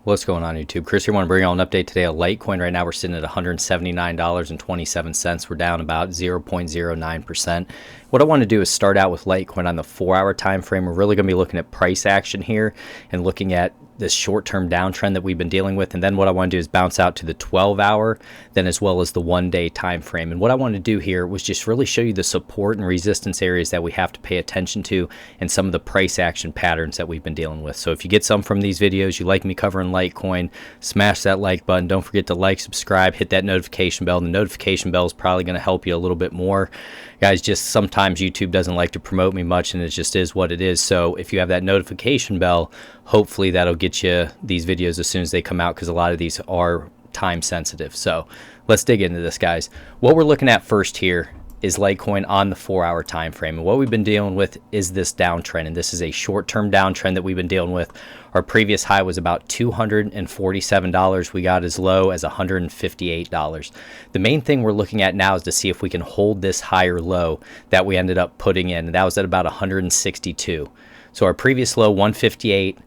What's going on YouTube? Chris here. I want to bring you all an update today of Litecoin. Right now we're sitting at $179.27. We're down about 0.09%. What I want to do is start out with Litecoin on the 4-hour time frame. We're really going to be looking at price action here and looking at this short-term downtrend that we've been dealing with. And then what I want to do is bounce out to the 12-hour, then as well as the 1-day time frame. And what I want to do here was just really show you the support and resistance areas that we have to pay attention to and some of the price action patterns that we've been dealing with. So if you get some from these videos, you like me covering Litecoin, smash that like button. Don't forget to like, subscribe, hit that notification bell. The notification bell is probably going to help you a little bit more. Guys, just sometimes YouTube doesn't like to promote me much, and it just is what it is. So if you have that notification bell, hopefully that'll get you these videos as soon as they come out, because a lot of these are time sensitive. So let's dig into this, guys. What we're looking at first here is Litecoin on the 4-hour time frame. And what we've been dealing with is this downtrend, and this is a short-term downtrend that we've been dealing with. Our previous high was about $247. We got as low as $158. The main thing we're looking at now is to see if we can hold this higher low that we ended up putting in. And that was at about 162. So our previous low, 158.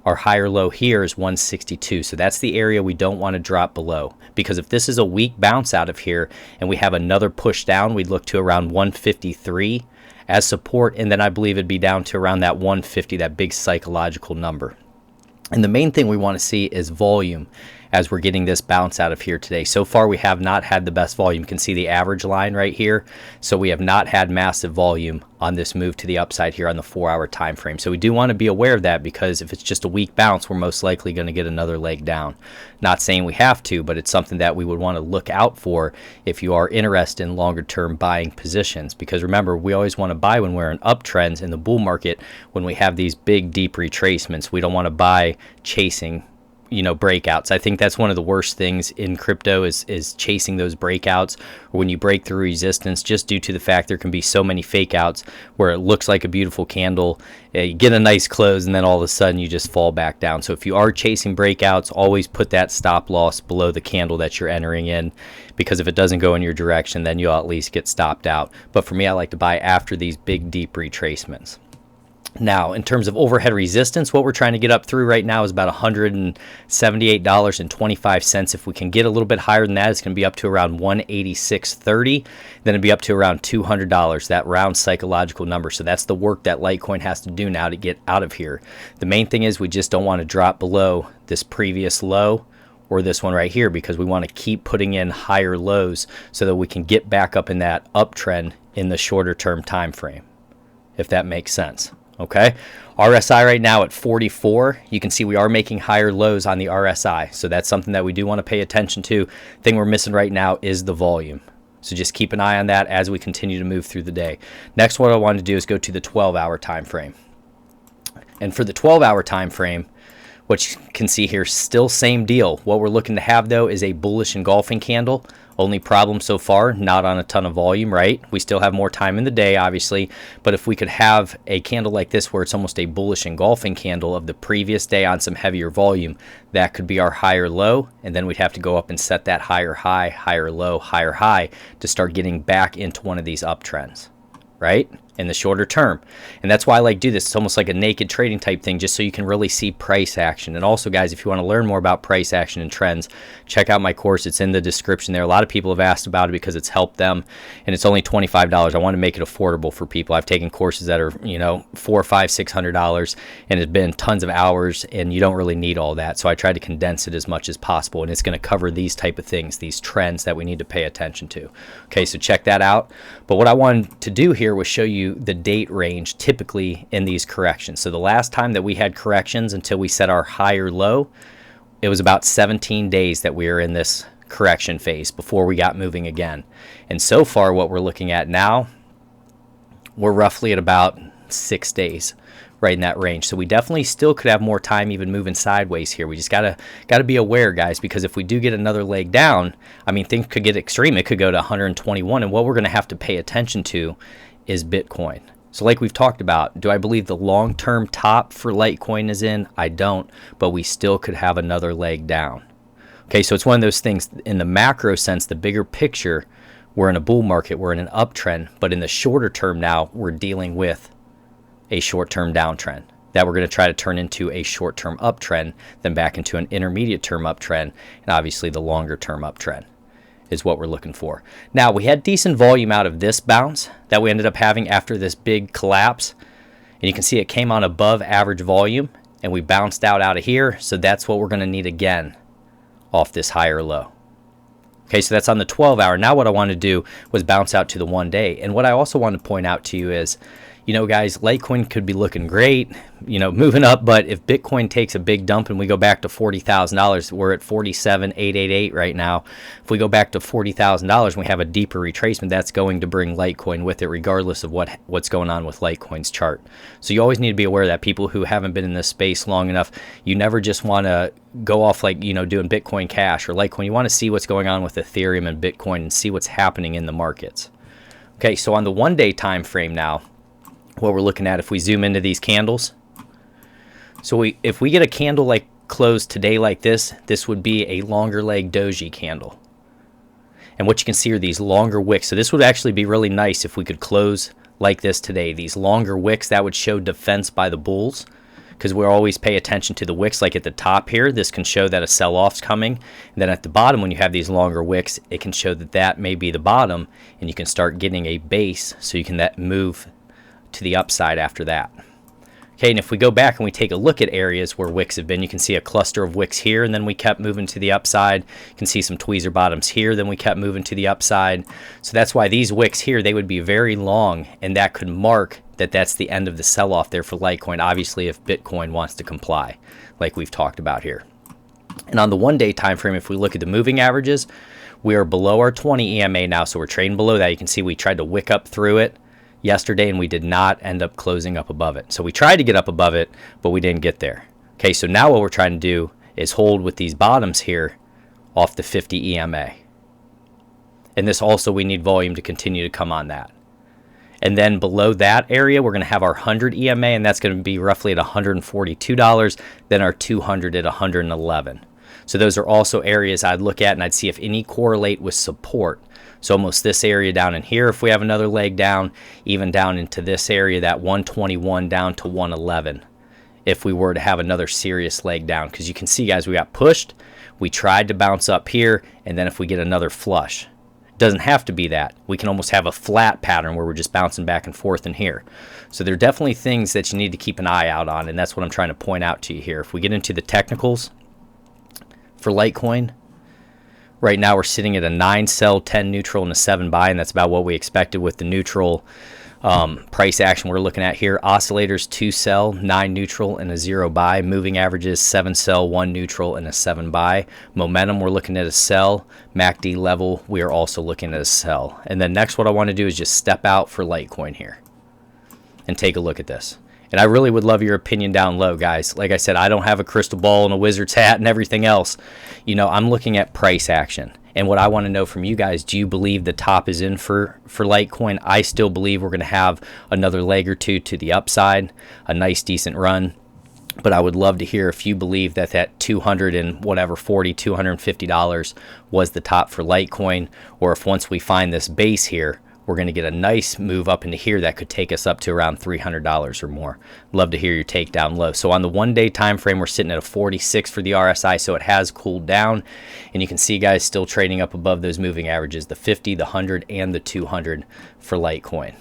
Our higher low here is 162. So that's the area we don't want to drop below, because if this is a weak bounce out of here and we have another push down, we'd look to around 153 as support, and then I believe it'd be down to around that 150, that big psychological number. And the main thing we want to see is volume as we're getting this bounce out of here today. So far, we have not had the best volume. You can see the average line right here. So we have not had massive volume on this move to the upside here on the 4-hour time frame. So we do want to be aware of that, because if it's just a weak bounce, we're most likely going to get another leg down. Not saying we have to, but it's something that we would want to look out for if you are interested in longer term buying positions. Because remember, we always want to buy when we're in uptrends in the bull market. When we have these big deep retracements, we don't want to buy chasing breakouts. I think that's one of the worst things in crypto is chasing those breakouts, or when you break through resistance, just due to the fact there can be so many fake outs where it looks like a beautiful candle, you get a nice close, and then all of a sudden you just fall back down. So if you are chasing breakouts, always put that stop loss below the candle that you're entering in, because if it doesn't go in your direction, then you'll at least get stopped out. But for me, I like to buy after these big deep retracements. Now, in terms of overhead resistance, what we're trying to get up through right now is about $178.25. If we can get a little bit higher than that, it's going to be up to around $186.30. Then it'll be up to around $200, that round psychological number. So that's the work that Litecoin has to do now to get out of here. The main thing is we just don't want to drop below this previous low or this one right here, because we want to keep putting in higher lows so that we can get back up in that uptrend in the shorter term time frame, if that makes sense. Okay, RSI right now at 44. You can see we are making higher lows on the RSI, so that's something that we do want to pay attention to. Thing we're missing right now is the volume, so just keep an eye on that as we continue to move through the day. Next, what I want to do is go to the 12-hour time frame. And for the 12-hour time frame, what you can see here, still same deal. What we're looking to have, though, is a bullish engulfing candle. Only problem so far, not on a ton of volume, right? We still have more time in the day, obviously, but if we could have a candle like this where it's almost a bullish engulfing candle of the previous day on some heavier volume, that could be our higher low, and then we'd have to go up and set that higher high, higher low, higher high to start getting back into one of these uptrends, right? In the shorter term. And that's why I like to do this. It's almost like a naked trading type thing, just so you can really see price action. And also, guys, if you want to learn more about price action and trends, check out my course. It's in the description there. A lot of people have asked about it because it's helped them, and it's only $25. I want to make it affordable for people. I've taken courses that are, $400, $500, $600, and it's been tons of hours, and you don't really need all that. So I try to condense it as much as possible, and it's going to cover these type of things, these trends that we need to pay attention to. Okay, so check that out. But what I wanted to do here was show you the date range typically in these corrections. So the last time that we had corrections until we set our higher low, it was about 17 days that we were in this correction phase before we got moving again. And so far, what we're looking at now, we're roughly at about 6 days, right in that range. So we definitely still could have more time even moving sideways here. We just gotta be aware, guys, because if we do get another leg down, I mean, things could get extreme. It could go to 121, and what we're going to have to pay attention to is Bitcoin. So like we've talked about, do I believe the long-term top for Litecoin is in? I don't, but we still could have another leg down. Okay, so it's one of those things in the macro sense, the bigger picture, we're in a bull market, we're in an uptrend, but in the shorter term now, we're dealing with a short-term downtrend. that we're going to try to turn into a short-term uptrend, then back into an intermediate-term uptrend, and obviously the longer-term uptrend is what we're looking for. Now, we had decent volume out of this bounce that we ended up having after this big collapse, and you can see it came on above average volume, and we bounced out of here, so that's what we're going to need again off this higher low. Okay, so that's on the 12-hour. Now what I want to do was bounce out to the 1 day. And what I also want to point out to you is, guys, Litecoin could be looking great, moving up, but if Bitcoin takes a big dump and we go back to $40,000, we're at 47,888 right now. If we go back to $40,000 and we have a deeper retracement, that's going to bring Litecoin with it, regardless of what's going on with Litecoin's chart. So you always need to be aware that people who haven't been in this space long enough, you never just want to go off like, doing Bitcoin Cash or Litecoin. You want to see what's going on with Ethereum and Bitcoin and see what's happening in the markets. Okay, so on the 1 day time frame now, what we're looking at, if we zoom into these candles, so if we get a candle like closed today like this would be a longer leg doji candle. And what you can see are these longer wicks. So this would actually be really nice if we could close like this today. These longer wicks, that would show defense by the bulls, because we always pay attention to the wicks. Like at the top here, this can show that a sell-off's coming. And then at the bottom, when you have these longer wicks, it can show that may be the bottom, and you can start getting a base so you can move to the upside after that. Okay, and if we go back and we take a look at areas where wicks have been, you can see a cluster of wicks here, and then we kept moving to the upside. You can see some tweezer bottoms here, then we kept moving to the upside. So that's why these wicks here, they would be very long, and that could mark that that's the end of the sell-off there for Litecoin, obviously if Bitcoin wants to comply, like we've talked about here. And on the 1 day time frame, if we look at the moving averages, we are below our 20 EMA now, so we're trading below that. You can see we tried to wick up through it yesterday, and we did not end up closing up above it. So we tried to get up above it, but we didn't get there. Okay, so now what we're trying to do is hold with these bottoms here off the 50 EMA. And this also, we need volume to continue to come on that. And then below that area, we're going to have our 100 EMA, and that's going to be roughly at $142, then our 200 at $111. So those are also areas I'd look at, and I'd see if any correlate with support. So almost this area down in here, if we have another leg down, even down into this area, that 121 down to 111, if we were to have another serious leg down. Because you can see, guys, we got pushed, we tried to bounce up here, and then if we get another flush, it doesn't have to be that. We can almost have a flat pattern where we're just bouncing back and forth in here. So there are definitely things that you need to keep an eye out on, and that's what I'm trying to point out to you here. If we get into the technicals for Litecoin, right now we're sitting at a 9 sell, 10 neutral, and a 7 buy, and that's about what we expected with the neutral price action we're looking at here. Oscillators 2 sell, 9 neutral, and a 0 buy. Moving averages 7 sell, 1 neutral, and a 7 buy. Momentum, we're looking at a sell. MACD level, we are also looking at a sell. And then next, what I want to do is just step out for Litecoin here and take a look at this. And I really would love your opinion down low, guys. Like I said, I don't have a crystal ball and a wizard's hat and everything else. I'm looking at price action. And what I want to know from you guys, do you believe the top is in for Litecoin? I still believe we're going to have another leg or two to the upside, a nice, decent run. But I would love to hear if you believe that $200 and whatever, $250 was the top for Litecoin, or if once we find this base here, we're going to get a nice move up into here that could take us up to around $300 or more. Love to hear your take down low. So on the 1 day time frame, we're sitting at a 46 for the RSI, so it has cooled down. And you can see, guys, still trading up above those moving averages, the 50, the 100, and the 200 for Litecoin.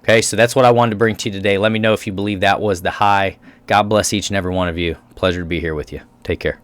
Okay, so that's what I wanted to bring to you today. Let me know if you believe that was the high. God bless each and every one of you. Pleasure to be here with you. Take care.